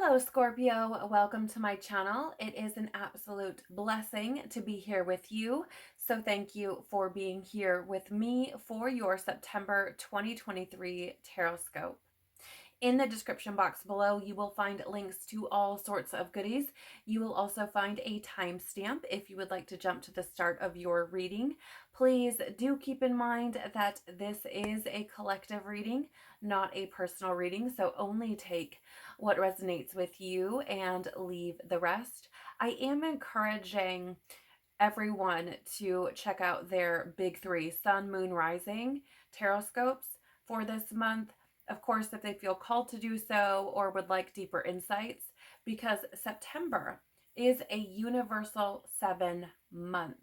Hello, Scorpio. Welcome to my channel. It is an absolute blessing to be here with you. So thank you for being here with me for your September 2023 Tarotscope. In the description box below, you will find links to all sorts of goodies. You will also find a timestamp if you would like to jump to the start of your reading. Please do keep in mind that this is a collective reading, not a personal reading, so only take what resonates with you and leave the rest. I am encouraging everyone to check out their big three Sun, Moon, Rising Tarotscopes for this month. Of course, if they feel called to do so or would like deeper insights, because September is a universal 7 month.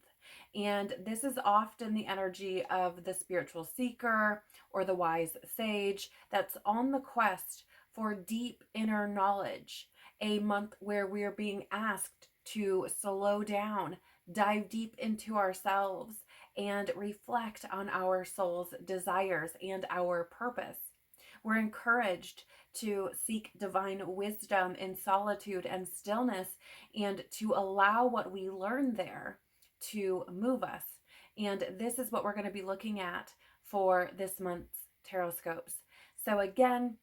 And this is often the energy of the spiritual seeker or the wise sage that's on the quest for deep inner knowledge. A month where we are being asked to slow down, dive deep into ourselves, and reflect on our soul's desires and our purpose. We're encouraged to seek divine wisdom in solitude and stillness and to allow what we learn there to move us. And this is what we're going to be looking at for this month's Tarotscopes. So again,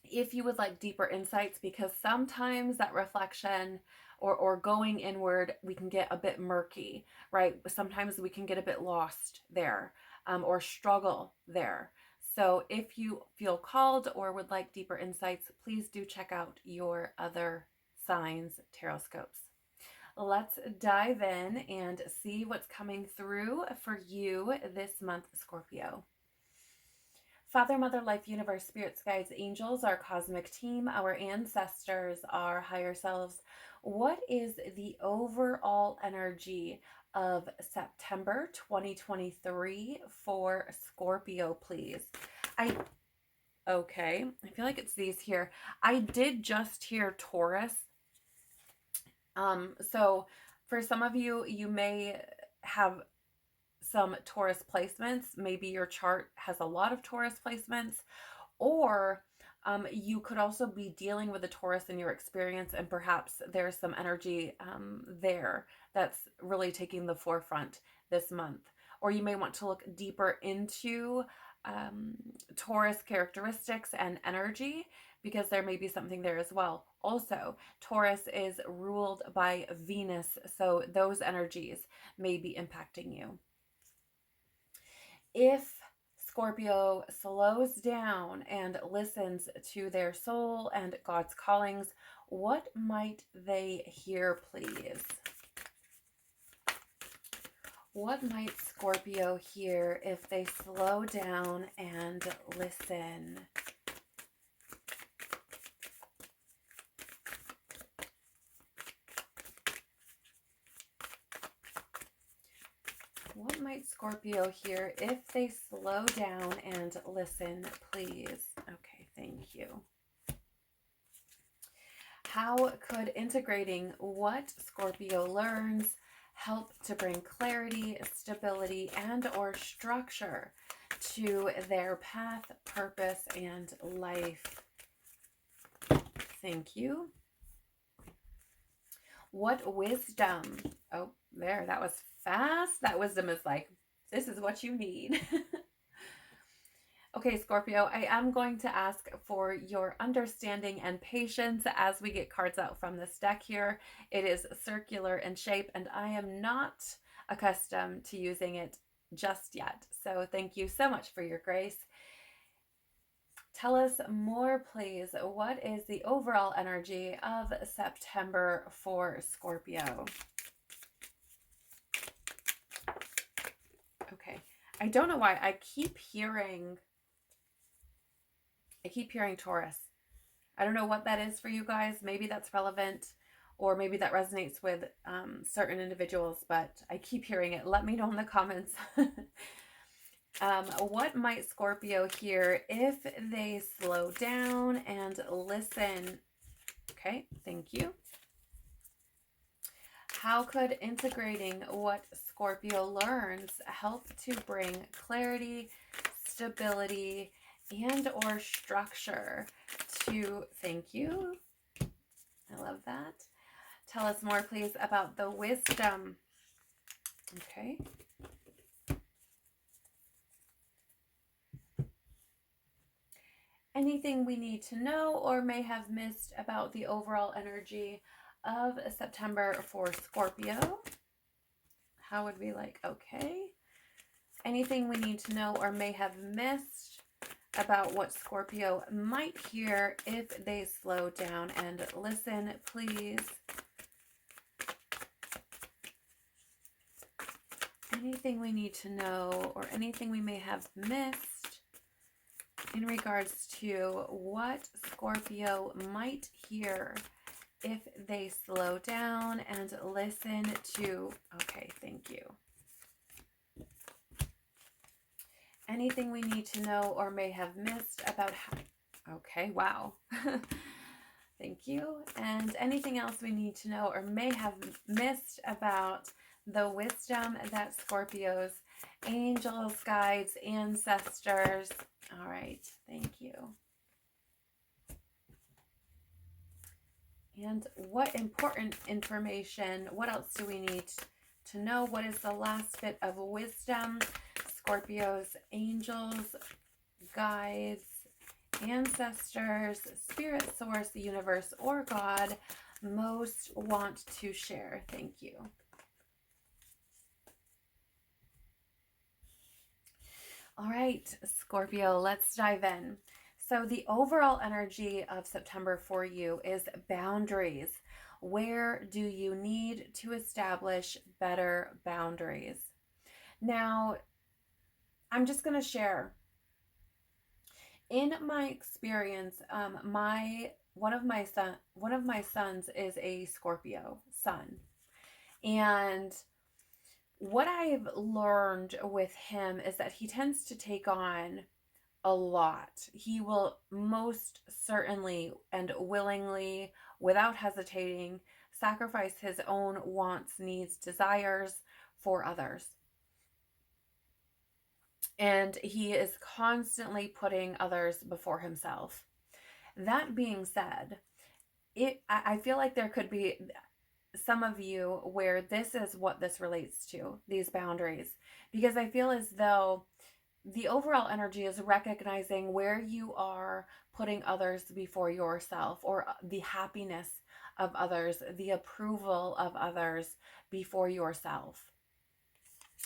if you would like deeper insights, because sometimes that reflection or going inward, we can get a bit murky, right? Sometimes we can get a bit lost there or struggle there. So if you feel called or would like deeper insights, please do check out your other signs Tarotscopes. Let's dive in and see what's coming through for you this month, Scorpio. Father, Mother, Life, Universe, Spirits, Guides, Angels, our cosmic team, our ancestors, our higher selves. What is the overall energy of September 2023 for Scorpio, please? Okay, I feel like it's these here. I did just hear Taurus. So for some of you, you may have some Taurus placements. Maybe your chart has a lot of Taurus placements, or you could also be dealing with a Taurus in your experience, and perhaps there's some energy there that's really taking the forefront this month. Or you may want to look deeper into Taurus characteristics and energy, because there may be something there as well. Also, Taurus is ruled by Venus, so those energies may be impacting you. If Scorpio slows down and listens to their soul and God's callings, what might they hear, please? What might Scorpio hear if they slow down and listen? What might Scorpio hear if they slow down and listen, please? Okay, thank you. How could integrating what Scorpio learns help to bring clarity, stability, and or structure to their path, purpose, and life? Thank you. What wisdom? Oh, there, that was fast. That wisdom is like, this is what you need. Okay, Scorpio, I am going to ask for your understanding and patience as we get cards out from this deck here. It is circular in shape, and I am not accustomed to using it just yet. So thank you so much for your grace. Tell us more, please. What is the overall energy of September for Scorpio? Okay. I don't know why I keep hearing Taurus. I don't know what that is for you guys. Maybe that's relevant, or maybe that resonates with certain individuals, but I keep hearing it. Let me know in the comments. What might Scorpio hear if they slow down and listen? Okay, thank you. How could integrating what Scorpio learns help to bring clarity, stability, and or structure to, thank you, I love that. Tell us more, please, about the wisdom. Okay. Anything we need to know or may have missed about the overall energy of September for Scorpio? How would we like? Okay. Anything we need to know or may have missed about what Scorpio might hear if they slow down and listen, please. Anything we need to know or anything we may have missed in regards to what Scorpio might hear if they slow down and listen to. Okay, thank you. Anything we need to know or may have missed about how. Okay, wow. Thank you. And anything else we need to know or may have missed about the wisdom that Scorpio's angels, guides, ancestors. All right, thank you. And what important information, what else do we need to know? What is the last bit of wisdom Scorpio's angels, guides, ancestors, spirit source, the universe, or God most want to share? Thank you. All right, Scorpio, let's dive in. So the overall energy of September for you is boundaries. Where do you need to establish better boundaries? Now, I'm just going to share. In my experience, one of my sons is a Scorpio sun, and what I've learned with him is that he tends to take on a lot. He will most certainly and willingly, without hesitating, sacrifice his own wants, needs, desires for others. And he is constantly putting others before himself. That being said, I feel like there could be some of you where this is what this relates to, these boundaries, because I feel as though the overall energy is recognizing where you are putting others before yourself, or the happiness of others, the approval of others before yourself.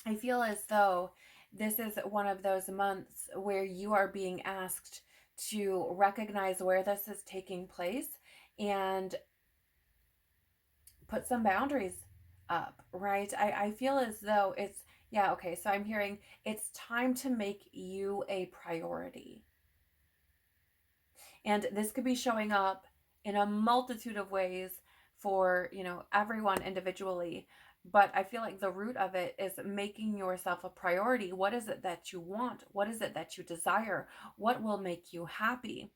I feel as though this is one of those months where you are being asked to recognize where this is taking place and put some boundaries up, right? I feel as though it's, yeah, okay, so I'm hearing it's time to make you a priority. And this could be showing up in a multitude of ways for, everyone individually. But I feel like the root of it is making yourself a priority. What is it that you want? What is it that you desire? What will make you happy?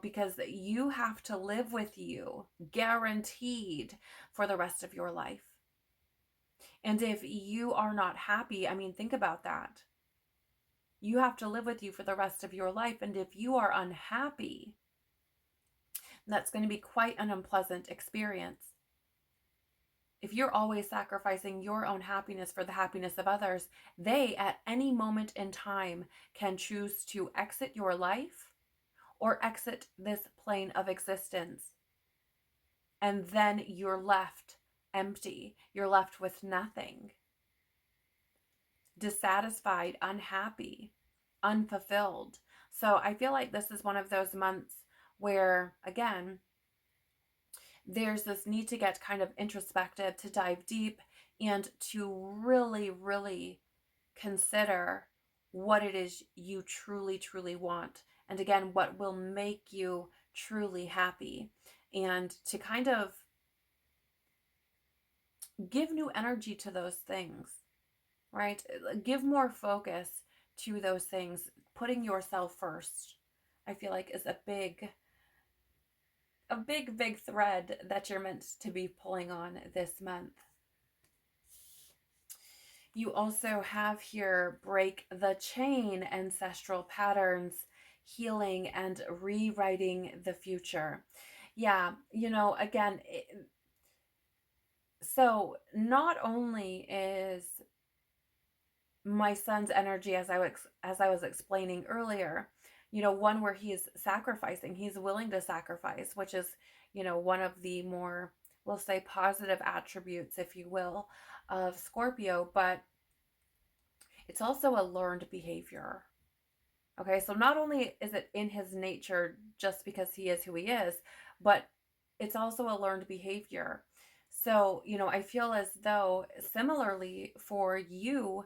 Because you have to live with you, guaranteed, for the rest of your life. And if you are not happy, think about that. You have to live with you for the rest of your life. And if you are unhappy, that's going to be quite an unpleasant experience. If you're always sacrificing your own happiness for the happiness of others, they at any moment in time can choose to exit your life or exit this plane of existence. And then you're left empty. You're left with nothing. Dissatisfied, unhappy, unfulfilled. So I feel like this is one of those months where, again, there's this need to get kind of introspective, to dive deep, and to really, really consider what it is you truly, truly want. And again, what will make you truly happy. And to kind of give new energy to those things, right? Give more focus to those things. Putting yourself first, I feel like, is a big thread that you're meant to be pulling on this month. You also have here break the chain, ancestral patterns, healing and rewriting the future. Yeah, again, so not only is my son's energy, as I was explaining earlier, one where he's sacrificing, he's willing to sacrifice, which is, one of the more, we'll say, positive attributes, if you will, of Scorpio, but it's also a learned behavior. Okay, so not only is it in his nature just because he is who he is, but it's also a learned behavior. So, I feel as though similarly for you,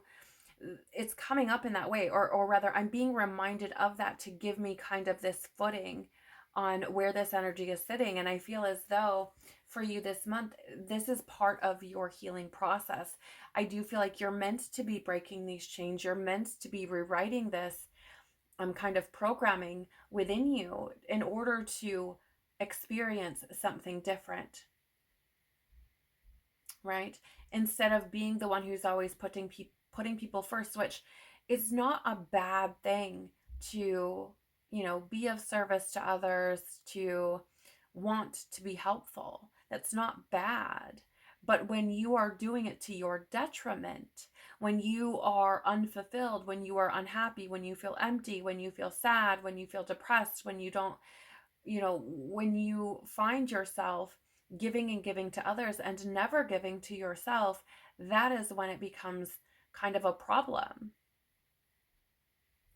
it's coming up in that way, or rather I'm being reminded of that to give me kind of this footing on where this energy is sitting. And I feel as though for you this month, this is part of your healing process. I do feel like you're meant to be breaking these chains. You're meant to be rewriting this kind of programming within you in order to experience something different, right? Instead of being the one who's always putting people first, which is not a bad thing to, be of service to others, to want to be helpful. That's not bad. But when you are doing it to your detriment, when you are unfulfilled, when you are unhappy, when you feel empty, when you feel sad, when you feel depressed, when you don't, when you find yourself giving and giving to others and never giving to yourself, that is when it becomes kind of a problem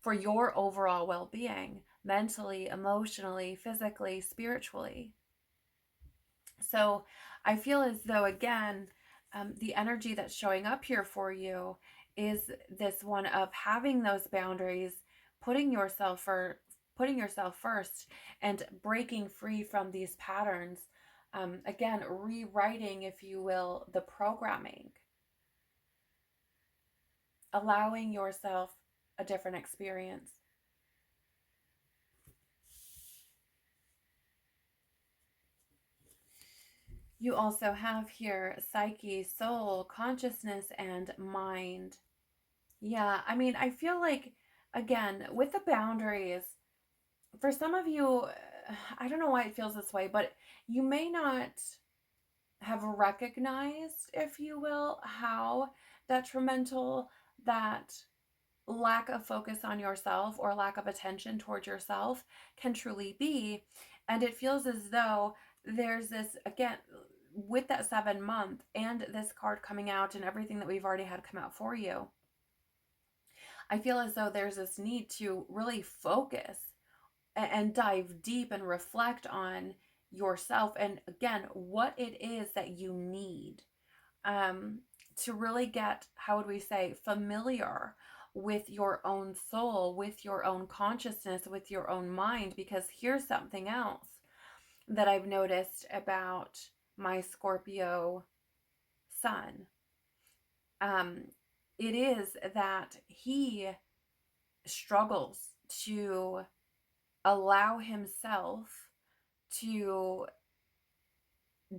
for your overall well-being, mentally, emotionally, physically, spiritually. So I feel as though, again, the energy that's showing up here for you is this one of having those boundaries, putting yourself first, and breaking free from these patterns. Again, rewriting, if you will, the programming, allowing yourself a different experience. You also have here psyche, soul, consciousness, and mind. Yeah, I mean, I feel like, again, with the boundaries, for some of you, I don't know why it feels this way, but you may not have recognized, if you will, how detrimental that lack of focus on yourself or lack of attention towards yourself can truly be. And it feels as though there's this, again, with that 7 month and this card coming out and everything that we've already had come out for you, I feel as though there's this need to really focus and dive deep and reflect on yourself, and again, what it is that you need, to really get, how would we say, familiar with your own soul, with your own consciousness, with your own mind. Because here's something else that I've noticed about my Scorpio sun. It is that he struggles to allow himself to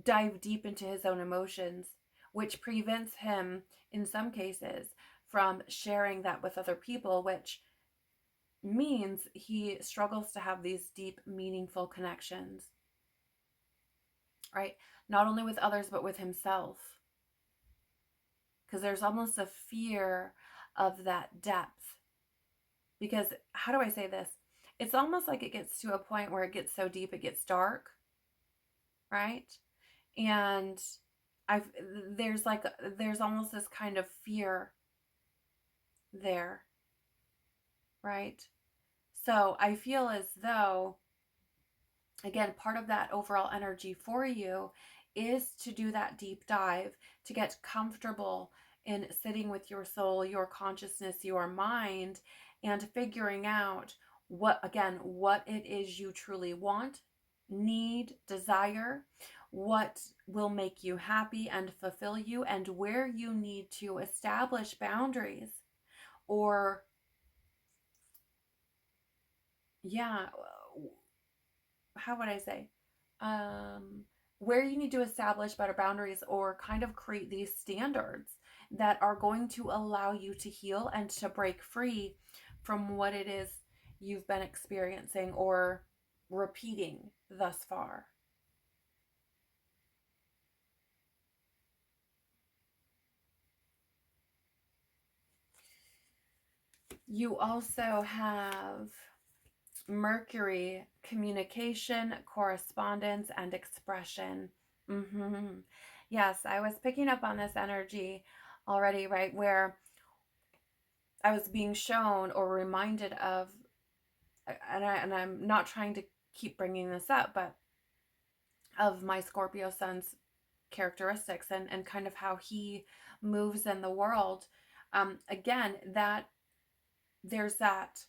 dive deep into his own emotions, which prevents him, in some cases, from sharing that with other people, which means he struggles to have these deep, meaningful connections, right? Not only with others, but with himself. Because there's almost a fear of that depth. Because, how do I say this? It's almost like it gets to a point where it gets so deep, it gets dark, right? And there's almost this kind of fear there, right? So I feel as though, again, part of that overall energy for you is to do that deep dive, to get comfortable in sitting with your soul, your consciousness, your mind, and figuring out what it is you truly want, need, desire, what will make you happy and fulfill you, and where you need to establish boundaries, or yeah, how would I say, where you need to establish better boundaries, or kind of create these standards that are going to allow you to heal and to break free from what it is you've been experiencing or repeating thus far. You also have Mercury, communication, correspondence, and expression. Yes, I was picking up on this energy already, right? Where I was being shown or reminded of, and I'm not trying to keep bringing this up, but of my Scorpio son's characteristics and kind of how he moves in the world. Again, that there's that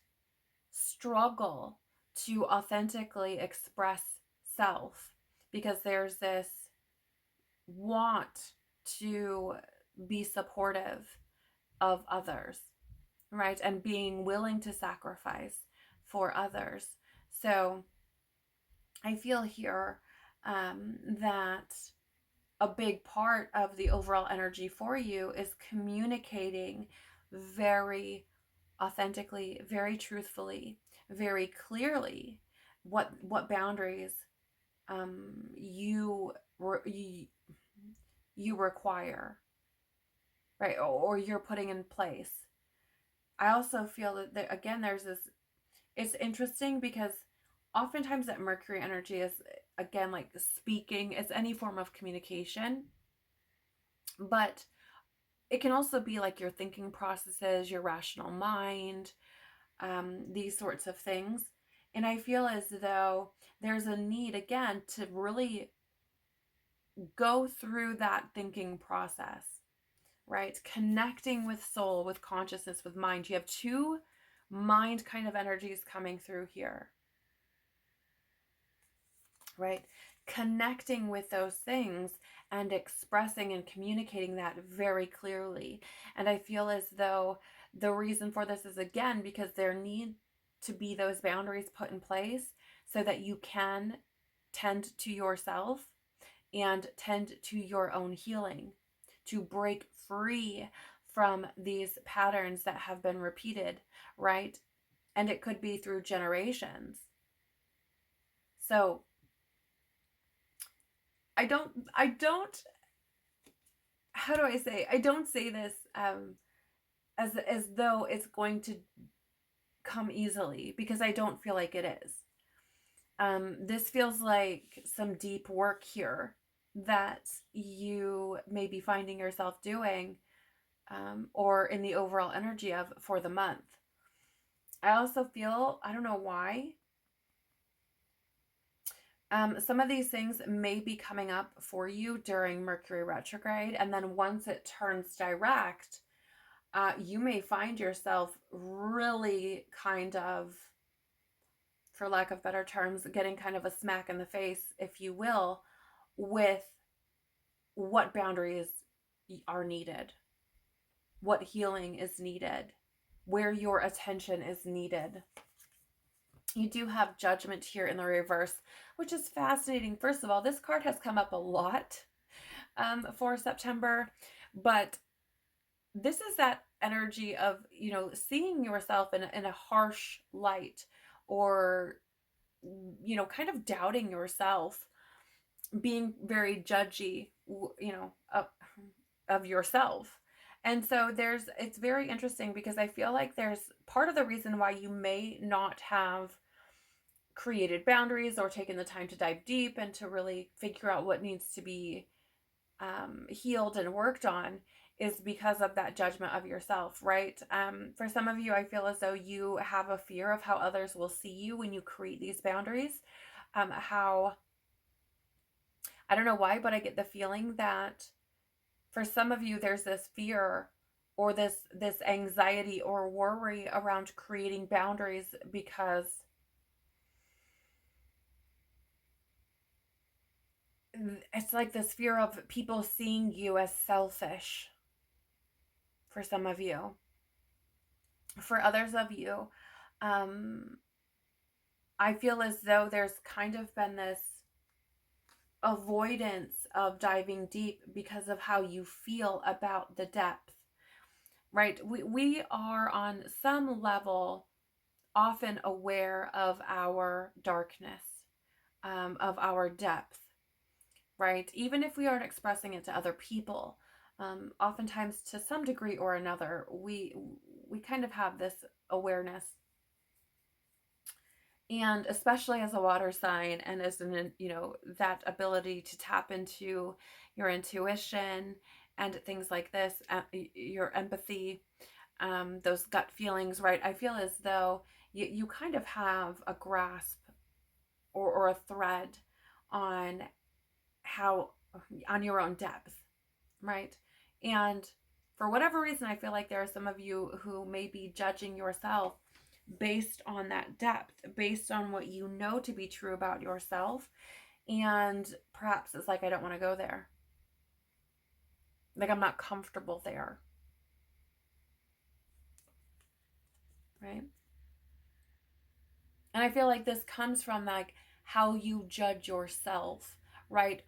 struggle to authentically express self because there's this want to be supportive of others, right? And being willing to sacrifice for others. So I feel here that a big part of the overall energy for you is communicating very authentically, very truthfully, very clearly what boundaries you you require, right? Or you're putting in place. I also feel that again, there's this. It's interesting because oftentimes that Mercury energy is again like speaking. It's any form of communication, but it can also be like your thinking processes, your rational mind, these sorts of things. And I feel as though there's a need again to really go through that thinking process, right? Connecting with soul, with consciousness, with mind. You have two mind kind of energies coming through here, right? Connecting with those things and expressing and communicating that very clearly. And I feel as though the reason for this is again because there need to be those boundaries put in place so that you can tend to yourself and tend to your own healing, to break free from these patterns that have been repeated, right? And it could be through generations. So I don't, how do I say? I don't say this as though it's going to come easily because I don't feel like it is. This feels like some deep work here that you may be finding yourself doing, or in the overall energy of for the month. I also feel, I don't know why, some of these things may be coming up for you during Mercury retrograde, and then once it turns direct, you may find yourself really kind of, for lack of better terms, getting kind of a smack in the face, if you will, with what boundaries are needed, what healing is needed, where your attention is needed. You do have Judgment here in the reverse, which is fascinating. First of all, this card has come up a lot for September, but this is that energy of, seeing yourself in a harsh light, or, kind of doubting yourself, being very judgy, of yourself. And so it's very interesting because I feel like there's part of the reason why you may not have created boundaries or taken the time to dive deep and to really figure out what needs to be healed and worked on is because of that judgment of yourself, right? For some of you, I feel as though you have a fear of how others will see you when you create these boundaries. How, I don't know why, but I get the feeling that for some of you, there's this fear or this anxiety or worry around creating boundaries because it's like this fear of people seeing you as selfish. For some of you, for others of you, I feel as though there's kind of been this avoidance of diving deep because of how you feel about the depth, right? We are on some level often aware of our darkness, of our depth, right? Even if we aren't expressing it to other people, oftentimes to some degree or another, we kind of have this awareness, and especially as a water sign and as an, that ability to tap into your intuition and things like this, your empathy, those gut feelings, right? I feel as though you kind of have a grasp, or a thread on how, on your own depth, right? And for whatever reason, I feel like there are some of you who may be judging yourself based on that depth, based on what you know to be true about yourself. And perhaps it's like, I don't want to go there. Like, I'm not comfortable there. Right? And I feel like this comes from like how you judge yourself, right?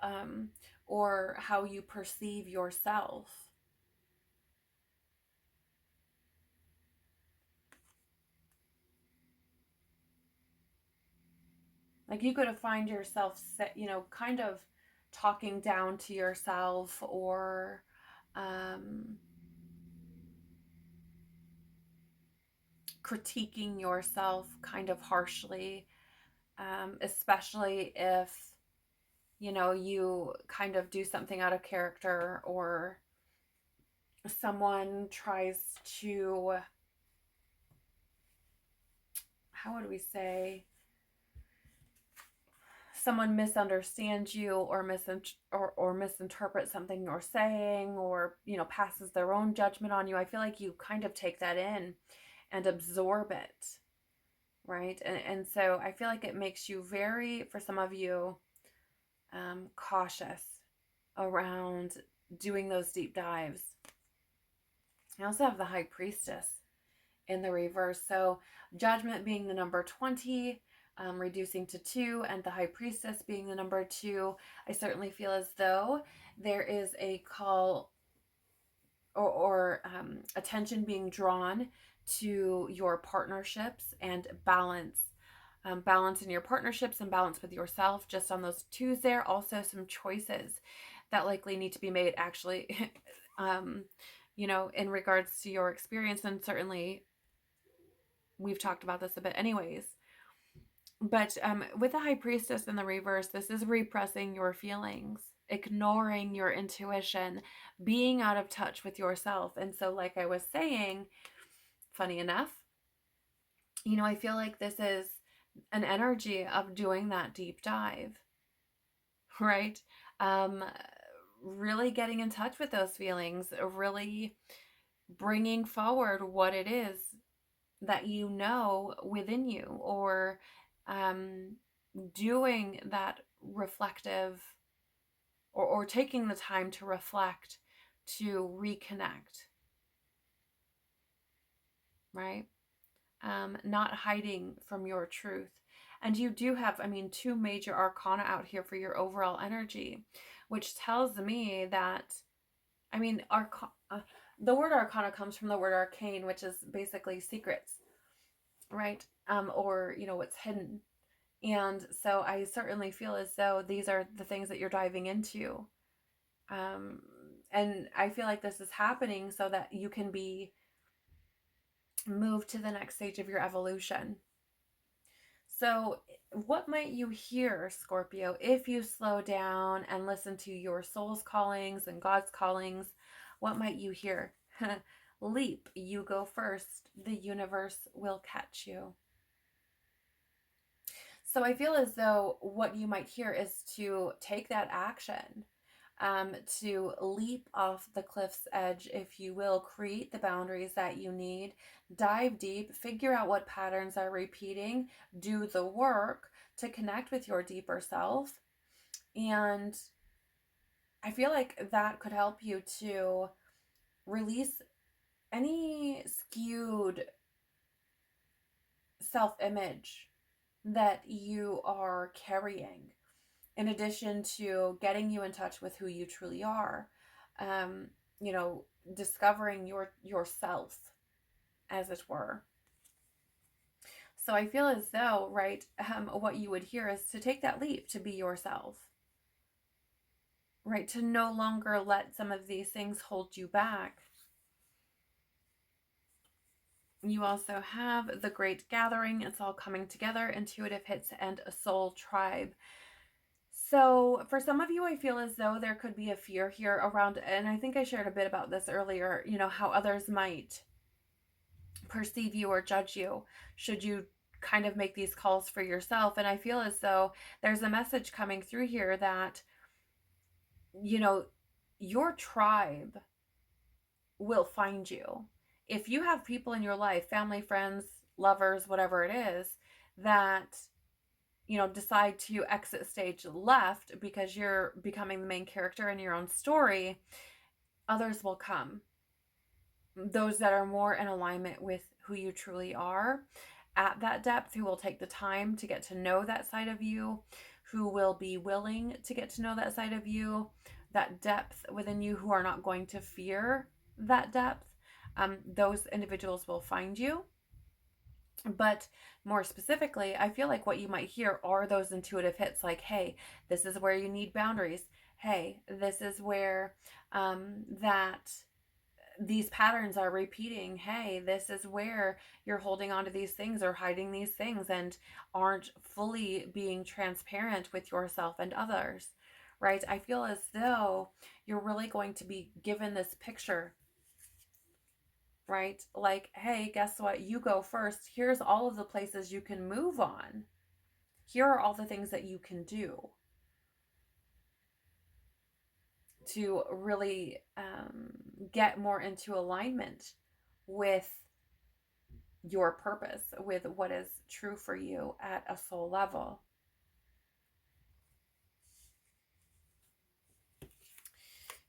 Or how you perceive yourself. Like, you could have find yourself, kind of talking down to yourself, or critiquing yourself kind of harshly, especially if, you kind of do something out of character, or someone tries to, how would we say, someone misunderstands you, or misinterprets something you're saying, or passes their own judgment on you. I feel like you kind of take that in and absorb it, right? And so I feel like it makes you very, for some of you, cautious around doing those deep dives. I also have the High Priestess in the reverse. So Judgment being the number 20, reducing to 2, and the High Priestess being the number 2. I certainly feel as though there is a call, or attention being drawn to your partnerships and balance. Balance in your partnerships and balance with yourself, just on those 2s there. Also some choices that likely need to be made, actually, in regards to your experience. And certainly we've talked about this a bit anyways. But with the High Priestess in the reverse, this is repressing your feelings, ignoring your intuition, being out of touch with yourself. And so, like I was saying, funny enough, I feel like this is an energy of doing that deep dive, right? Really getting in touch with those feelings, really bringing forward what it is that you know within you, or doing that reflective, or taking the time to reflect, to reconnect, right? Not hiding from your truth. And you do have, 2 major arcana out here for your overall energy, which tells me that, the word arcana comes from the word arcane, which is basically secrets, right? Or, what's hidden. And so I certainly feel as though these are the things that you're diving into. And I feel like this is happening so that you can be moved to the next stage of your evolution. So what might you hear, Scorpio, if you slow down and listen to your soul's callings and God's callings? What might you hear? Leap, you go first. The universe will catch you. So I feel as though what you might hear is to take that action, to leap off the cliff's edge, if you will, create the boundaries that you need, dive deep, figure out what patterns are repeating, do the work to connect with your deeper self. And I feel like that could help you to release any skewed self-image that you are carrying, in addition to getting you in touch with who you truly are, discovering yourself, as it were. So I feel as though, right, what you would hear is to take that leap to be yourself. right? To no longer let some of these things hold you back. You also have the Great Gathering. It's all coming together, intuitive hits, and a soul tribe. So for some of you, I feel as though there could be a fear here around, and I think I shared a bit about this earlier, how others might perceive you or judge you should you kind of make these calls for yourself. And I feel as though there's a message coming through here that, your tribe will find you. If you have people in your life, family, friends, lovers, whatever it is, that decide to exit stage left because you're becoming the main character in your own story, others will come. Those that are more in alignment with who you truly are at that depth, who will take the time to get to know that side of you, who will be willing to get to know that side of you, that depth within you, who are not going to fear that depth. Those individuals will find you. But more specifically, I feel like what you might hear are those intuitive hits like, hey, this is where you need boundaries. Hey, this is where that these patterns are repeating. Hey, this is where you're holding on to these things or hiding these things and aren't fully being transparent with yourself and others, right? I feel as though you're really going to be given this picture, right? Like, hey, guess what? You go first. Here's all of the places you can move on. Here are all the things that you can do to really get more into alignment with your purpose, with what is true for you at a soul level.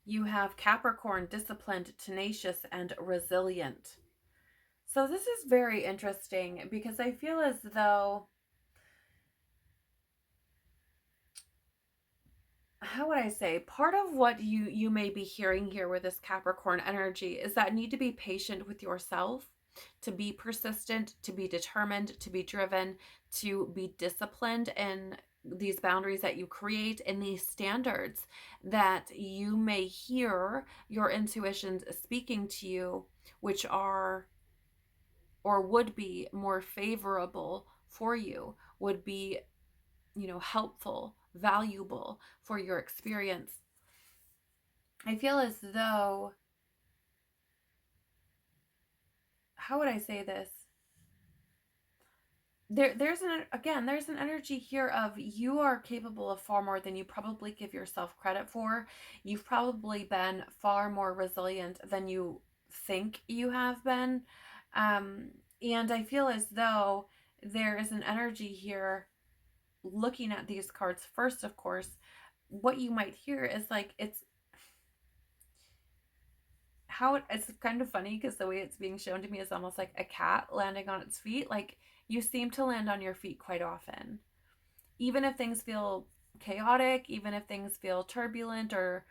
You have Capricorn, disciplined, tenacious, and resilient. So this is very interesting because I feel as though, how would I say, part of what you may be hearing here with this Capricorn energy is that need to be patient with yourself, to be persistent, to be determined, to be driven, to be disciplined in these boundaries that you create and these standards that you may hear your intuitions speaking to you, which are or would be more favorable for you, would be helpful, valuable for your experience. I feel as though, how would I say this? There's an energy here of you are capable of far more than you probably give yourself credit for. You've probably been far more resilient than you think you have been. And I feel as though there is an energy here looking at these cards first, of course. What you might hear is like, it's kind of funny because the way it's being shown to me is almost like a cat landing on its feet. Like, you seem to land on your feet quite often, even if things feel chaotic, even if things feel turbulent, or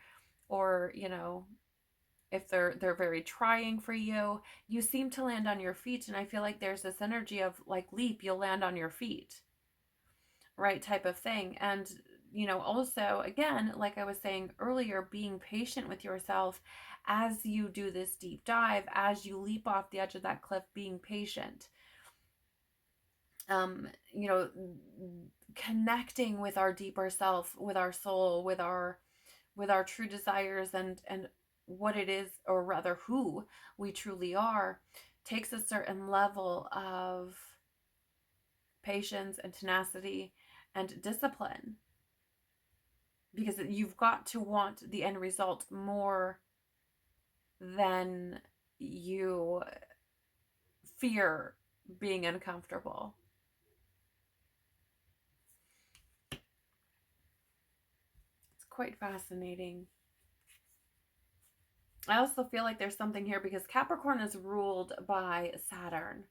if they're very trying for you. You seem to land on your feet, and I feel like there's this energy of like, leap, you'll land on your feet, right, type of thing. And also, again, like I was saying earlier, being patient with yourself as you do this deep dive, as you leap off the edge of that cliff, being patient. You know, connecting with our deeper self, with our soul, with our true desires, and what it is, or rather who we truly are, takes a certain level of patience and tenacity and discipline, because you've got to want the end result more than you fear being uncomfortable. It's quite fascinating. I also feel like there's something here because Capricorn is ruled by Saturn,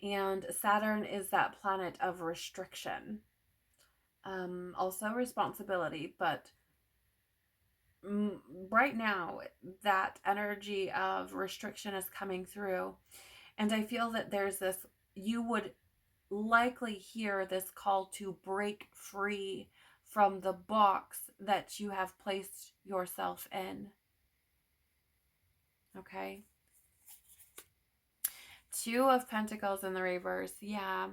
and Saturn is that planet of restriction, also responsibility, but right now that energy of restriction is coming through. And I feel that there's this, you would likely hear this call to break free from the box that you have placed yourself in. Okay. Two of Pentacles in the reverse. Yeah.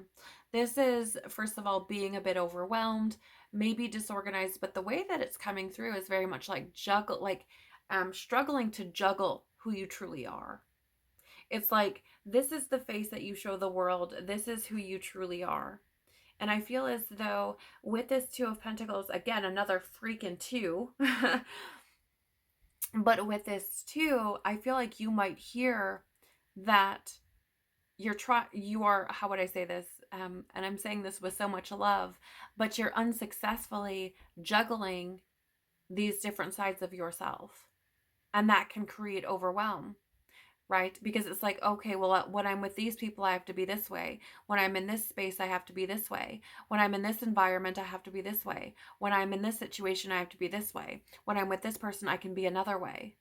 This is, first of all, being a bit overwhelmed, maybe disorganized, but the way that it's coming through is very much like struggling to juggle who you truly are. It's like, this is the face that you show the world. This is who you truly are. And I feel as though with this Two of Pentacles, again, another freaking two, but with this two, I feel like you might hear that you are, how would I say this? And I'm saying this with so much love, but you're unsuccessfully juggling these different sides of yourself. And that can create overwhelm, right? Because it's like, okay, well, when I'm with these people, I have to be this way. When I'm in this space, I have to be this way. When I'm in this environment, I have to be this way. When I'm in this situation, I have to be this way. When I'm with this person, I can be another way.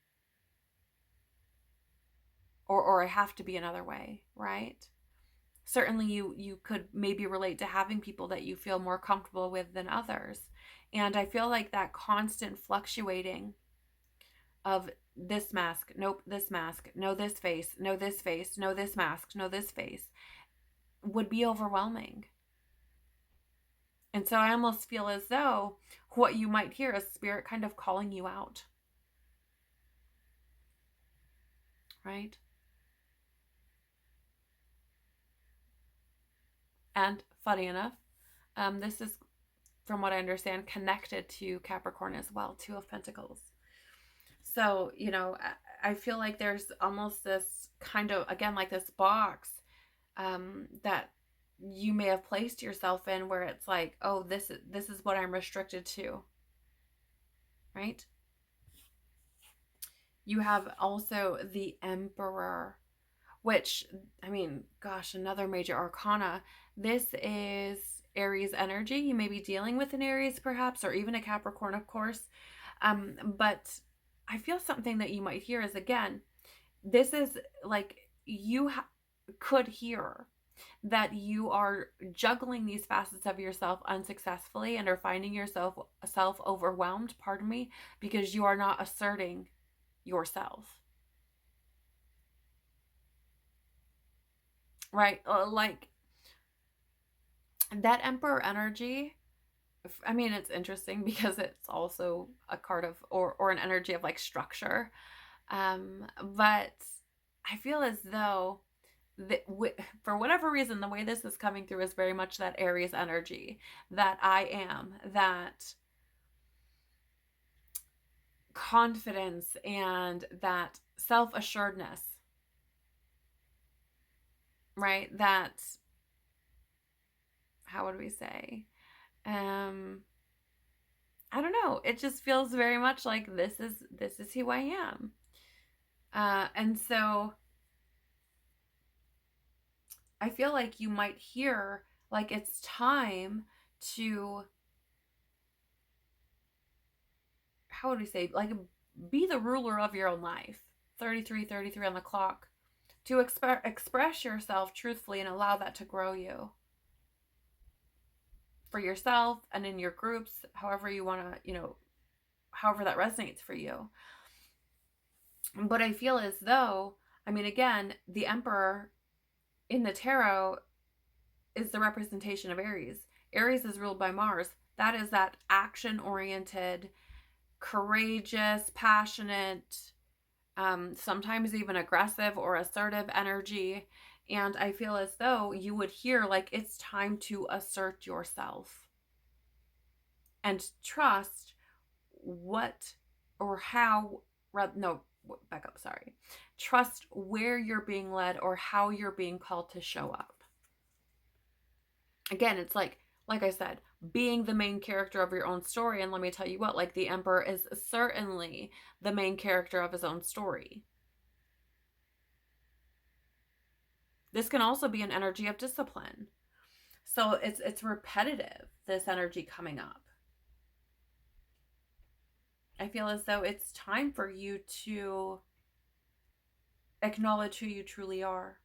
Or I have to be another way, right? Certainly you could maybe relate to having people that you feel more comfortable with than others. And I feel like that constant fluctuating of this mask, nope, this mask, no, this face, no, this face, no, this mask, no, this face, would be overwhelming. And so I almost feel as though what you might hear is spirit kind of calling you out. Right? And funny enough, this is, from what I understand, connected to Capricorn as well, Two of Pentacles. So, you know, I feel like there's almost this kind of, again, like this box that you may have placed yourself in where it's like, oh, this is what I'm restricted to, right? You have also the Emperor, which, I mean, gosh, another major arcana. This is Aries energy. You may be dealing with an Aries perhaps, or even a Capricorn, of course. But I feel something that you might hear is, again, this is like you could hear that you are juggling these facets of yourself unsuccessfully and are finding yourself overwhelmed, pardon me, because you are not asserting yourself. Right? Like that Emperor energy, I mean, it's interesting because it's also a card of, or an energy of like structure. But I feel as though for whatever reason, the way this is coming through is very much that Aries energy, that I am, that confidence and that self-assuredness, right? That, how would we say? I don't know. It just feels very much like this is who I am. And so I feel like you might hear like it's time to, how would we say, like, be the ruler of your own life. 33 on the clock. To express yourself truthfully and allow that to grow you. For yourself and in your groups, however you want to, you know, however that resonates for you. But I feel as though, I mean, again, the Emperor in the tarot is the representation of Aries. Aries is ruled by Mars. That is that action-oriented, courageous, passionate, sometimes even aggressive or assertive energy. And I feel as though you would hear like it's time to assert yourself and trust what or how, no, back up, sorry. Trust where you're being led or how you're being called to show up. Again, it's like I said, being the main character of your own story. And let me tell you what, like the Emperor is certainly the main character of his own story. This can also be an energy of discipline. So it's repetitive, this energy coming up. I feel as though it's time for you to acknowledge who you truly are.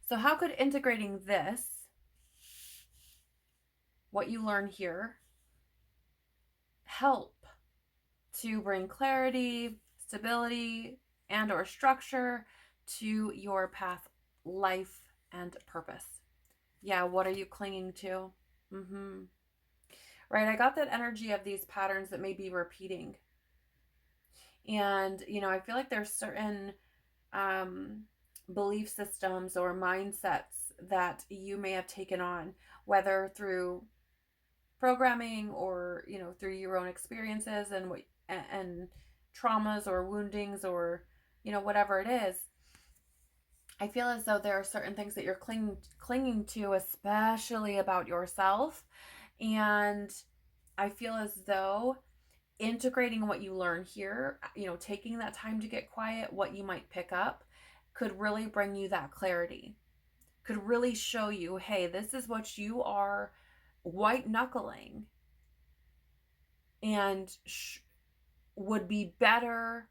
So how could integrating this what you learn here help to bring clarity, stability, and or structure to your path, life, and purpose. Yeah, what are you clinging to? Right, I got that energy of these patterns that may be repeating. And, I feel like there's certain belief systems or mindsets that you may have taken on, whether through programming or through your own experiences and traumas or woundings or whatever it is. I feel as though there are certain things that you're clinging to, especially about yourself, and I feel as though integrating what you learn here, taking that time to get quiet, what you might pick up, could really bring you that clarity, could really show you, hey, this is what you are white knuckling and would be better.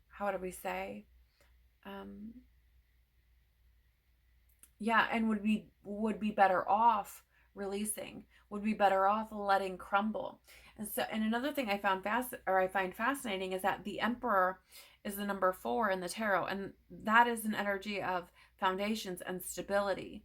How do we say? Yeah, and would be better off releasing, would be better off letting crumble. And another thing I find fascinating is that the Emperor is the number 4 in the tarot, and that is an energy of foundations and stability.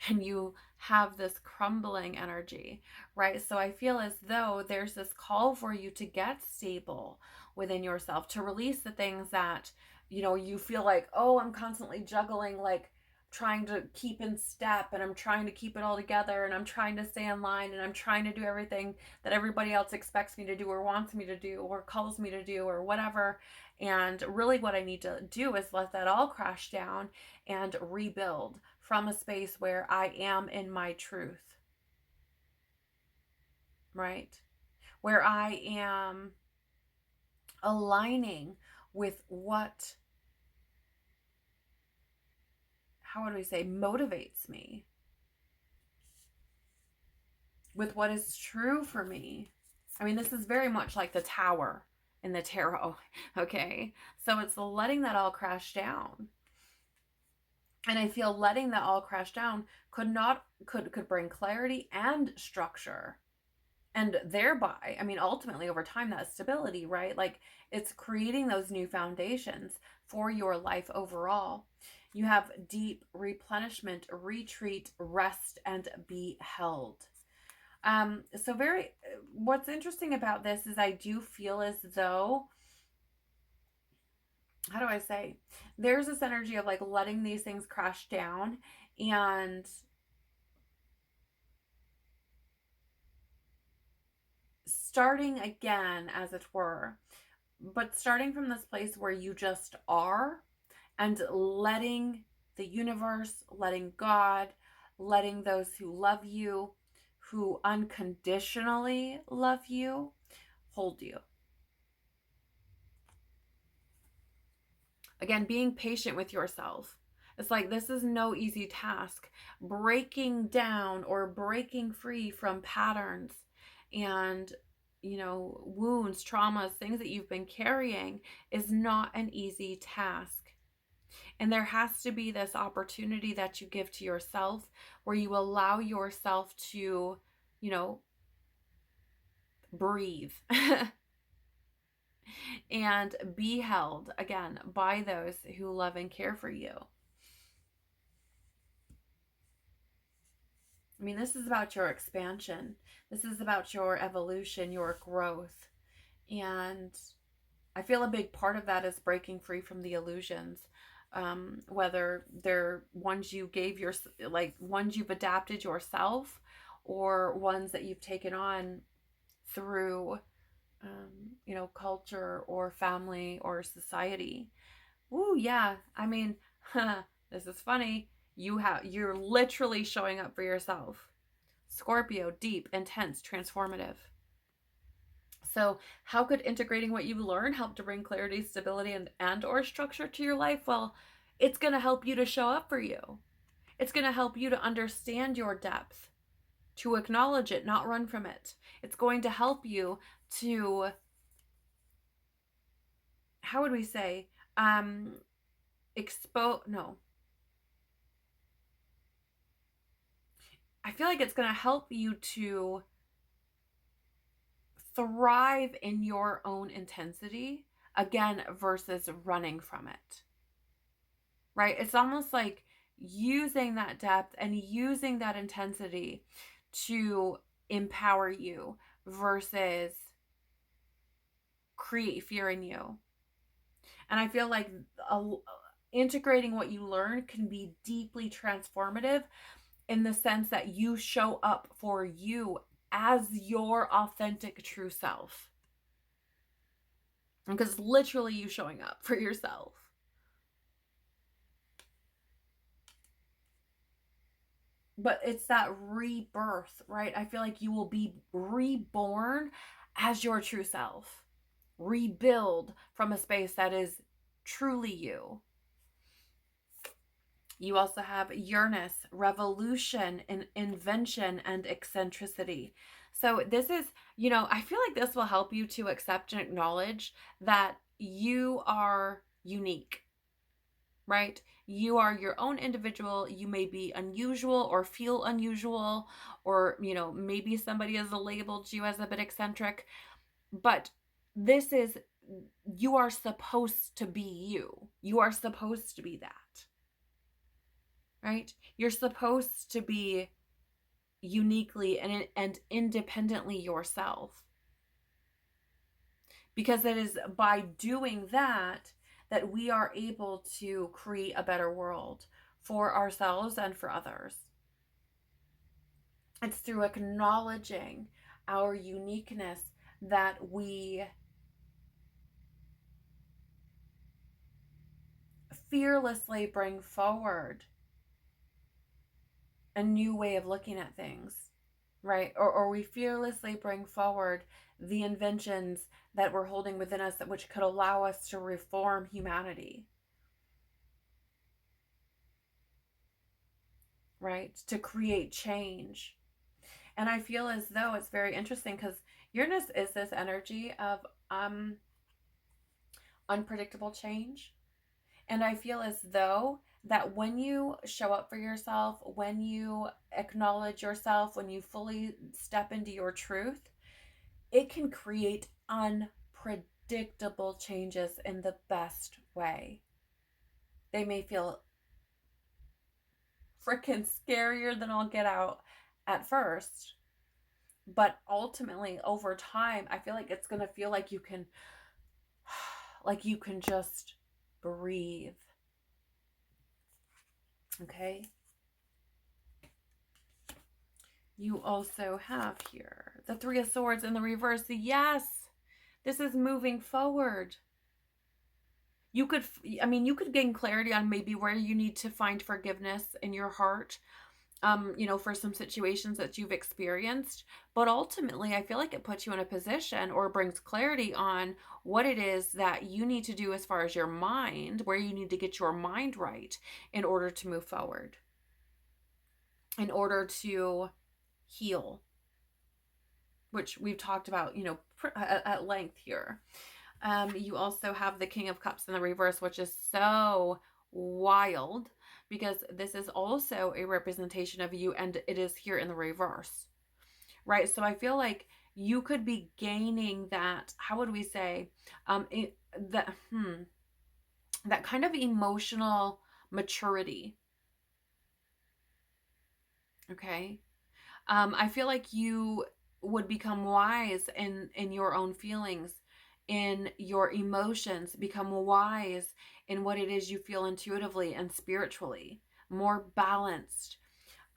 And you have this crumbling energy, right? So I feel as though there's this call for you to get stable within yourself, to release the things that, you feel like, oh, I'm constantly juggling, like trying to keep in step, and I'm trying to keep it all together, and I'm trying to stay in line, and I'm trying to do everything that everybody else expects me to do or wants me to do or calls me to do or whatever. And really what I need to do is let that all crash down and rebuild from a space where I am in my truth, right? Where I am aligning with what, how would we say, motivates me, with what is true for me. I mean, this is very much like the Tower in the tarot, okay? So it's letting that all crash down. And I feel letting that all crash down could bring clarity and structure. And thereby, I mean, ultimately over time, that stability, right? Like, it's creating those new foundations for your life overall. You have deep replenishment, retreat, rest, and be held. So what's interesting about this is I do feel as though, how do I say, there's this energy of like letting these things crash down and starting again, as it were, but starting from this place where you just are, and letting the universe, letting God, letting those who love you, who unconditionally love you, hold you. Again, being patient with yourself. It's like, this is no easy task. Breaking down or breaking free from patterns and, wounds, traumas, things that you've been carrying is not an easy task. And there has to be this opportunity that you give to yourself where you allow yourself to, breathe and be held again by those who love and care for you. I mean, this is about your expansion. This is about your evolution, your growth. And I feel a big part of that is breaking free from the illusions. Whether they're ones you ones you've adapted yourself, or ones that you've taken on through, culture or family or society. Ooh, yeah. I mean, this is funny. You're literally showing up for yourself. Scorpio, deep, intense, transformative. So how could integrating what you learn help to bring clarity, stability, and or structure to your life? Well, it's going to help you to show up for you. It's going to help you to understand your depth, to acknowledge it, not run from it. It's going to help you to, how would we say, I feel like it's going to help you to thrive in your own intensity again versus running from it. Right? It's almost like using that depth and using that intensity to empower you versus create fear in you. And I feel like integrating what you learn can be deeply transformative in the sense that you show up for you as your authentic true self. Because literally you showing up for yourself. But it's that rebirth, right? I feel like you will be reborn as your true self. Rebuild from a space that is truly you. You also have Uranus, revolution, and invention, and eccentricity. So this is, I feel like this will help you to accept and acknowledge that you are unique, right? You are your own individual. You may be unusual or feel unusual, or, maybe somebody has labeled you as a bit eccentric, but you are supposed to be you. You are supposed to be that, right? You're supposed to be uniquely and independently yourself. Because it is by doing that we are able to create a better world for ourselves and for others. It's through acknowledging our uniqueness that we fearlessly bring forward a new way of looking at things, right? Or we fearlessly bring forward the inventions that we're holding within us which could allow us to reform humanity, right? To create change. And I feel as though it's very interesting because Uranus is this energy of unpredictable change. And I feel as though that when you show up for yourself, when you acknowledge yourself, when you fully step into your truth, it can create unpredictable changes in the best way. They may feel freaking scarier than I'll get out at first, but ultimately over time, I feel like it's going to feel like you can just breathe. Okay. You also have here the Three of Swords in the reverse. Yes, this is moving forward. You could gain clarity on maybe where you need to find forgiveness in your heart, for some situations that you've experienced. But ultimately, I feel like it puts you in a position or brings clarity on what it is that you need to do as far as your mind, where you need to get your mind right in order to move forward, in order to heal, which we've talked about, at length here. You also have the King of Cups in the reverse, which is so wild because this is also a representation of you, and it is here in the reverse, right? So I feel like you could be gaining that, how would we say, that kind of emotional maturity. Okay. I feel like you would become wise in your own feelings, in your emotions, become wise in what it is you feel intuitively and spiritually, more balanced.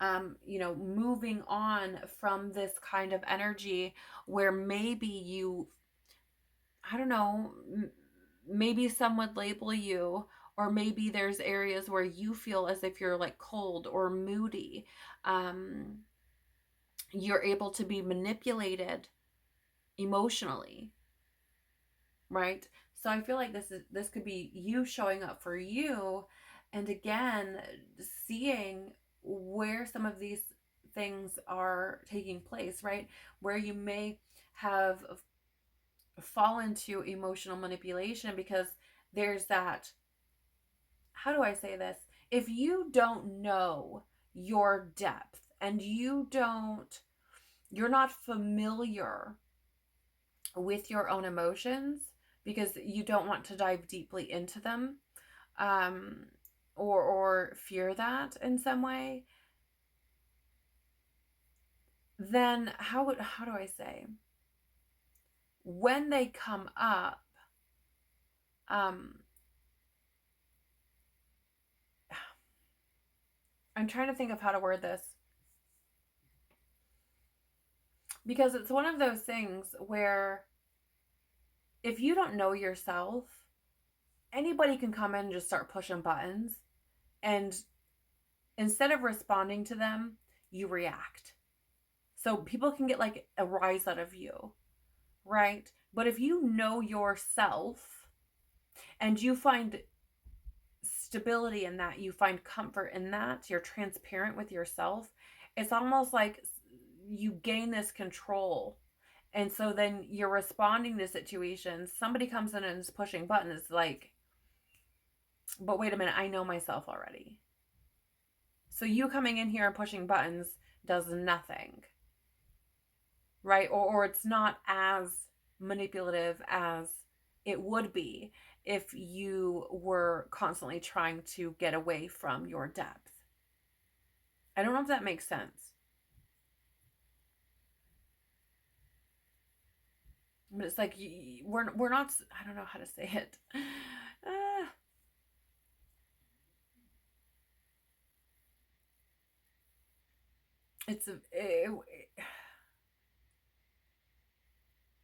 Moving on from this kind of energy where maybe you, I don't know, maybe some would label you, or maybe there's areas where you feel as if you're like cold or moody. You're able to be manipulated emotionally, right? So I feel like this could be you showing up for you, and again seeing where some of these things are taking place, right? Where you may have fallen to emotional manipulation because there's that, how do I say this? If you don't know your depth and you're not familiar with your own emotions because you don't want to dive deeply into them, um, or fear that in some way, then how do I say, when they come up, um, I'm trying to think of how to word this, because it's one of those things where if you don't know yourself, anybody can come in and just start pushing buttons, and instead of responding to them, you react. So people can get like a rise out of you, right? But if you know yourself and you find stability in that, you find comfort in that, you're transparent with yourself, it's almost like you gain this control. And so then you're responding to situations. Somebody comes in and is pushing buttons, it's like, but wait a minute, I know myself already. So you coming in here and pushing buttons does nothing, right? Or it's not as manipulative as it would be if you were constantly trying to get away from your depth. I don't know if that makes sense. But it's like we're not, I don't know how to say it.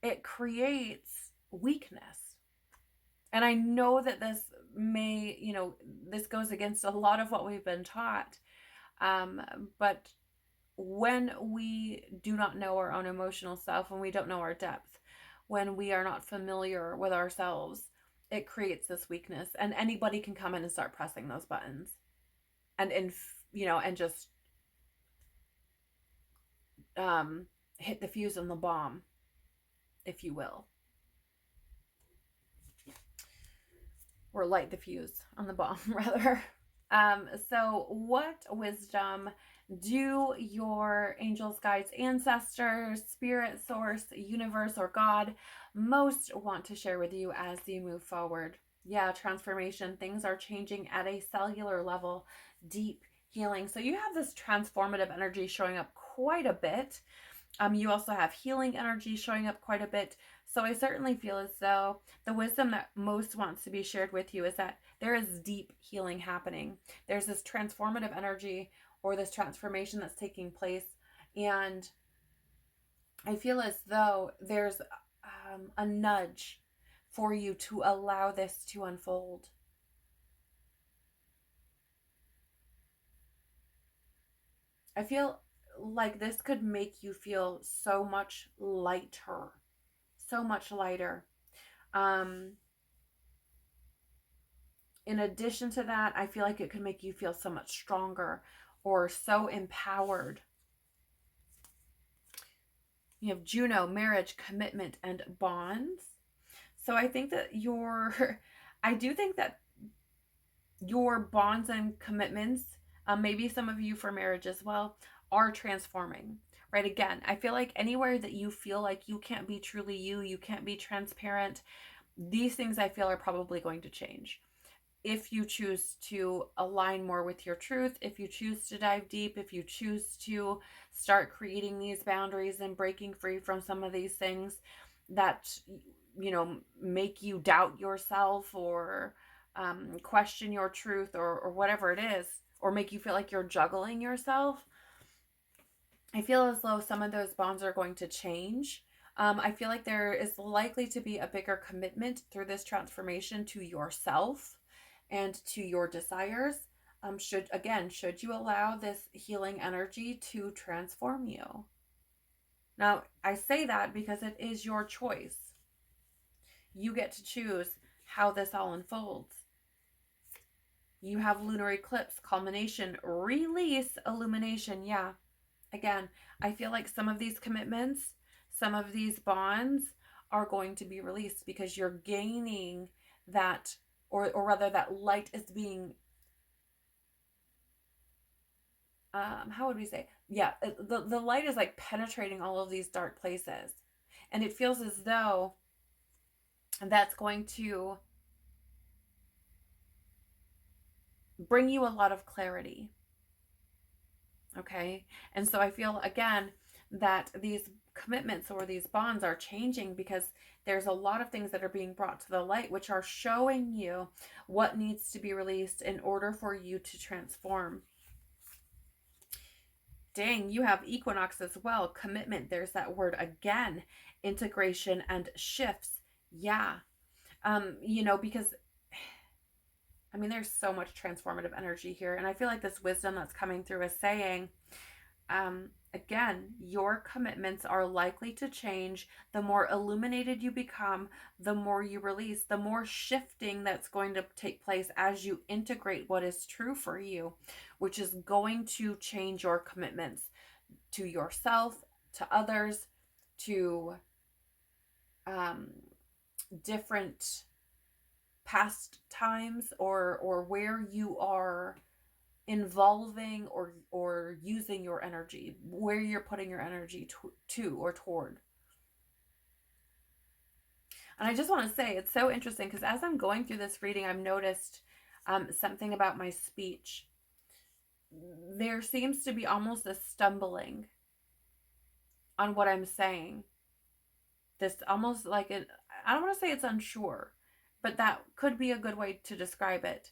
It creates weakness. And I know that this may, this goes against a lot of what we've been taught. But when we do not know our own emotional self, when we don't know our depth, when we are not familiar with ourselves, it creates this weakness. And anybody can come in and start pressing those buttons and just hit the fuse on the bomb, if you will. Or light the fuse on the bomb, rather. So what wisdom do your angels, guides, ancestors, spirit, source, universe, or God most want to share with you as you move forward? Yeah, transformation. Things are changing at a cellular level, deep healing. So you have this transformative energy showing up quite a bit. You also have healing energy showing up quite a bit. So I certainly feel as though the wisdom that most wants to be shared with you is that there is deep healing happening. There's this transformative energy or this transformation that's taking place. And I feel as though there's a nudge for you to allow this to unfold. I feel like this could make you feel so much lighter. So much lighter. In addition to that, I feel like it could make you feel so much stronger or so empowered. You have Juno, marriage, commitment, and bonds. So I think that I do think that your bonds and commitments, maybe some of you for marriage as well, are transforming. Right? Again, I feel like anywhere that you feel like you can't be truly you can't be transparent, these things I feel are probably going to change. If you choose to align more with your truth, if you choose to dive deep, if you choose to start creating these boundaries and breaking free from some of these things that, make you doubt yourself or question your truth or whatever it is, or make you feel like you're juggling yourself, I feel as though some of those bonds are going to change. I feel like there is likely to be a bigger commitment through this transformation to yourself and to your desires. Should you allow this healing energy to transform you? Now, I say that because it is your choice. You get to choose how this all unfolds. You have lunar eclipse, culmination, release, illumination. Yeah. Again, I feel like some of these commitments, some of these bonds are going to be released because you're gaining that, or rather that light is being, how would we say? yeah, the light is like penetrating all of these dark places. And it feels as though that's going to bring you a lot of clarity. Okay. And so I feel again that these commitments or these bonds are changing because there's a lot of things that are being brought to the light, which are showing you what needs to be released in order for you to transform. Dang, you have equinox as well. Commitment. There's that word again. Integration and shifts. Yeah. Because I mean, there's so much transformative energy here. And I feel like this wisdom that's coming through is saying, again, your commitments are likely to change. The more illuminated you become, the more you release, the more shifting that's going to take place as you integrate what is true for you, which is going to change your commitments to yourself, to others, to different past times, or where you are involving or using your energy, where you're putting your energy to or toward. And I just want to say, it's so interesting because as I'm going through this reading, I've noticed something about my speech. There seems to be almost a stumbling on what I'm saying. This almost like it, I don't want to say it's unsure, but that could be a good way to describe it.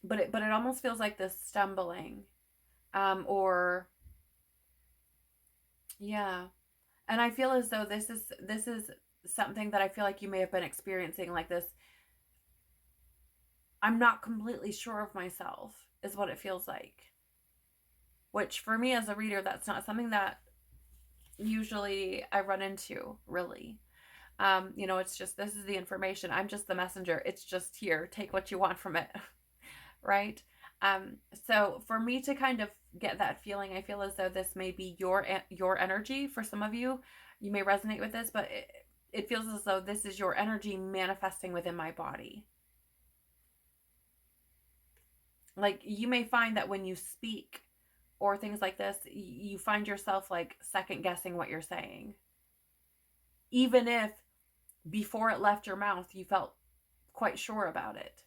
But it almost feels like this stumbling, or yeah. And I feel as though this is something that I feel like you may have been experiencing, like this. I'm not completely sure of myself, is what it feels like. Which for me as a reader, that's not something that usually I run into, really. It's just, this is the information. I'm just the messenger. It's just here. Take what you want from it. Right? So for me to kind of get that feeling, I feel as though this may be your energy. For some of you, you may resonate with this, but it feels as though this is your energy manifesting within my body. Like you may find that when you speak or things like this, you find yourself like second guessing what you're saying. Even if before it left your mouth, you felt quite sure about it.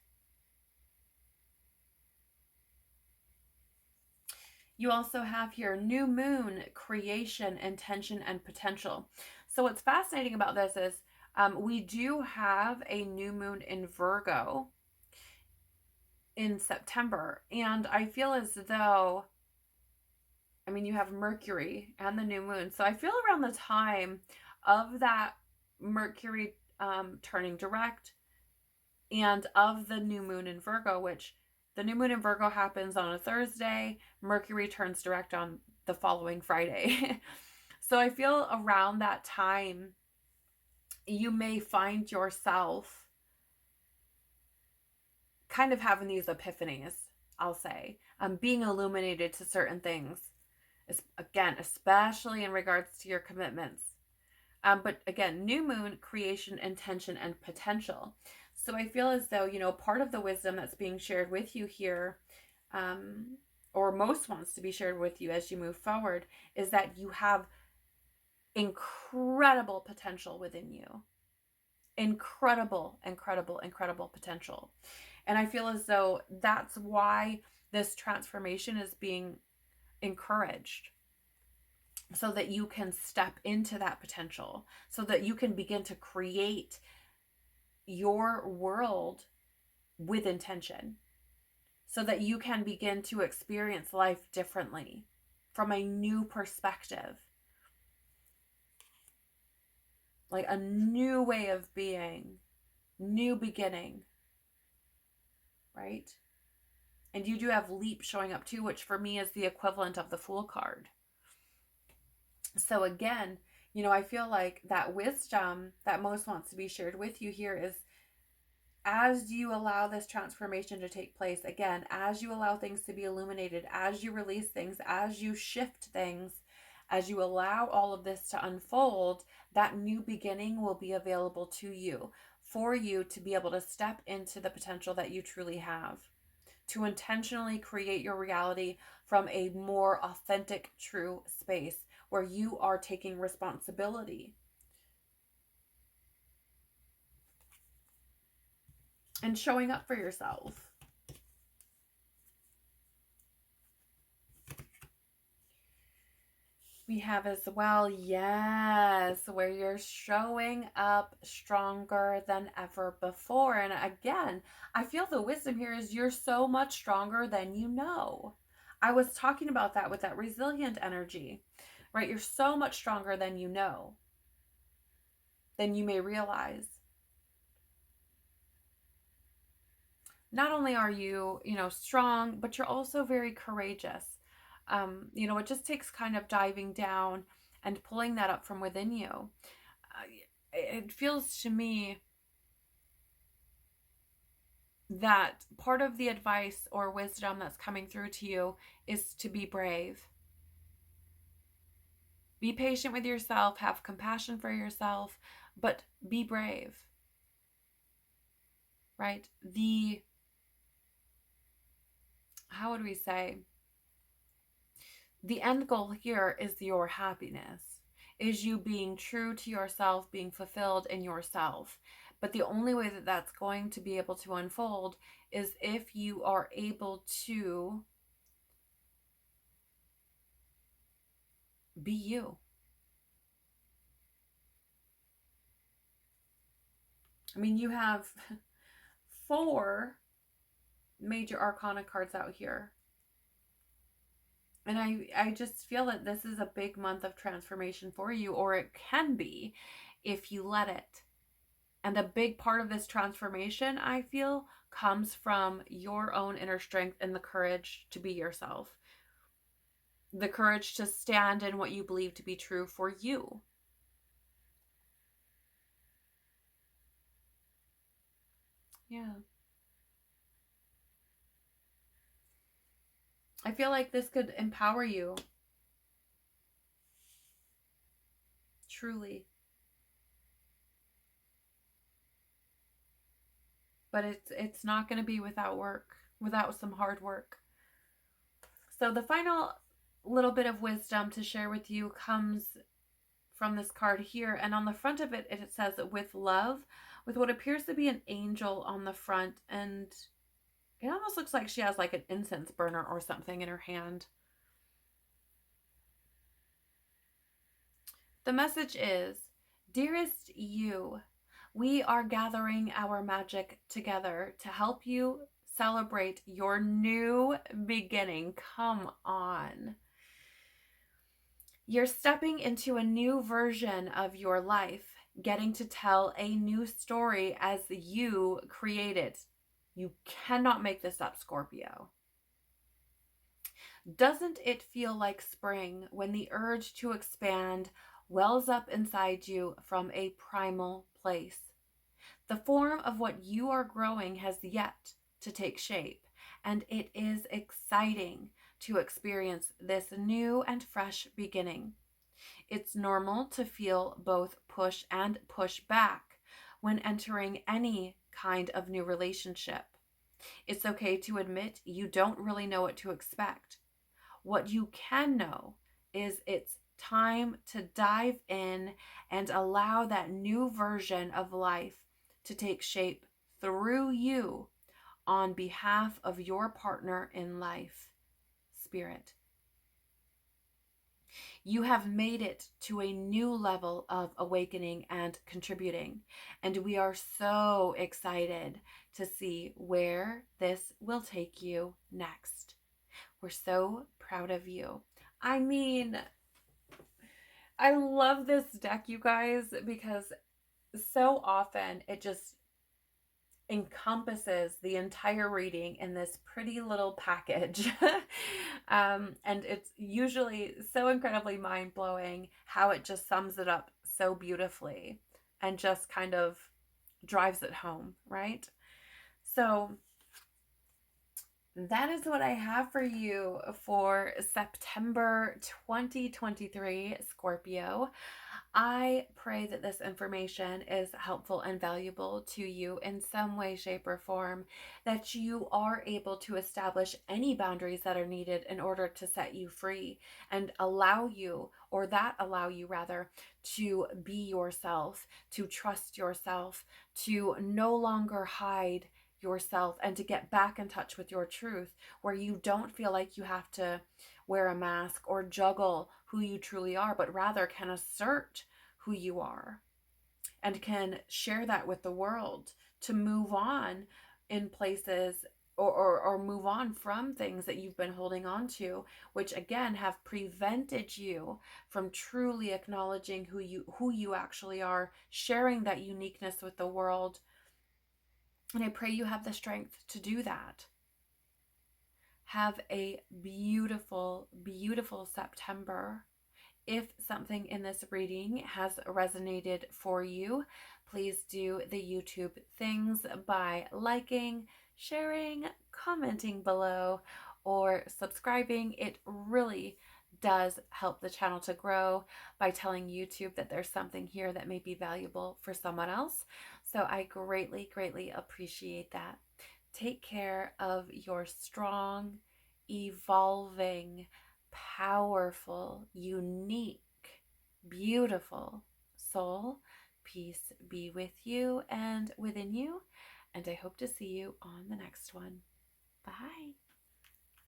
You also have here new moon, creation, intention, and potential. So what's fascinating about this is we do have a new moon in Virgo in September. And I feel as though, I mean, you have Mercury and the new moon. So I feel around the time of that Mercury turning direct and of the new moon in Virgo, which the new moon in Virgo happens on a Thursday. Mercury turns direct on the following Friday. So I feel around that time, you may find yourself kind of having these epiphanies, I'll say, being illuminated to certain things. Again, especially in regards to your commitments. But again, new moon, creation, intention, and potential. So I feel as though, part of the wisdom that's being shared with you here, or most wants to be shared with you as you move forward, is that you have incredible potential within you. Incredible, incredible, incredible potential. And I feel as though that's why this transformation is being encouraged, so that you can step into that potential, so that you can begin to create your world with intention, so that you can begin to experience life differently from a new perspective, like a new way of being, new beginning, right? And you do have leap showing up too, which for me is the equivalent of the Fool card. So again, I feel like that wisdom that most wants to be shared with you here is, as you allow this transformation to take place, again, as you allow things to be illuminated, as you release things, as you shift things, as you allow all of this to unfold, that new beginning will be available to you, for you to be able to step into the potential that you truly have. to intentionally create your reality from a more authentic, true space where you are taking responsibility and showing up for yourself. We have as well, yes, where you're showing up stronger than ever before. And again, I feel the wisdom here is you're so much stronger than you know. I was talking about that with that resilient energy, right? You're so much stronger than you know, than you may realize. Not only are you, strong, but you're also very courageous. It just takes kind of diving down and pulling that up from within you. It feels to me that part of the advice or wisdom that's coming through to you is to be brave. Be patient with yourself, have compassion for yourself, but be brave. Right? How would we say? The end goal here is your happiness, is you being true to yourself, being fulfilled in yourself. But the only way that that's going to be able to unfold is if you are able to be you. I mean, you have 4 major arcana cards out here. And I just feel that this is a big month of transformation for you, or it can be if you let it. And a big part of this transformation, I feel, comes from your own inner strength and the courage to be yourself. The courage to stand in what you believe to be true for you. Yeah. I feel like this could empower you. Truly. But it's not going to be without work, without some hard work. So the final little bit of wisdom to share with you comes from this card here. And on the front of it, it says, with love, with what appears to be an angel on the front. And it almost looks like she has like an incense burner or something in her hand. The message is, dearest you, we are gathering our magic together to help you celebrate your new beginning. Come on. You're stepping into a new version of your life, getting to tell a new story as you create it. You cannot make this up, Scorpio. Doesn't it feel like spring when the urge to expand wells up inside you from a primal place? The form of what you are growing has yet to take shape, and it is exciting to experience this new and fresh beginning. It's normal to feel both push and push back when entering any kind of new relationship. It's okay to admit you don't really know what to expect. What you can know is it's time to dive in and allow that new version of life to take shape through you on behalf of your partner in life, Spirit. You have made it to a new level of awakening and contributing, and we are so excited to see where this will take you next. We're so proud of you. I mean, I love this deck, you guys, because so often it just encompasses the entire reading in this pretty little package. And it's usually so incredibly mind-blowing how it just sums it up so beautifully and just kind of drives it home, right? So that is what I have for you for September 2023, Scorpio. I pray that this information is helpful and valuable to you in some way, shape, or form, that you are able to establish any boundaries that are needed in order to set you free and allow you, or that allow you rather, to be yourself, to trust yourself, to no longer hide yourself, and to get back in touch with your truth, where you don't feel like you have to wear a mask or juggle who you truly are, but rather can assert who you are and can share that with the world to move on in places, or move on from things that you've been holding on to, which again have prevented you from truly acknowledging who you actually are, sharing that uniqueness with the world. And I pray you have the strength to do that. Have a beautiful, beautiful September. If something in this reading has resonated for you, please do the YouTube things by liking, sharing, commenting below, or subscribing. It really does help the channel to grow by telling YouTube that there's something here that may be valuable for someone else. So I greatly, greatly appreciate that. Take care of your strong, evolving, powerful, unique, beautiful soul. Peace be with you and within you. And I hope to see you on the next one. Bye.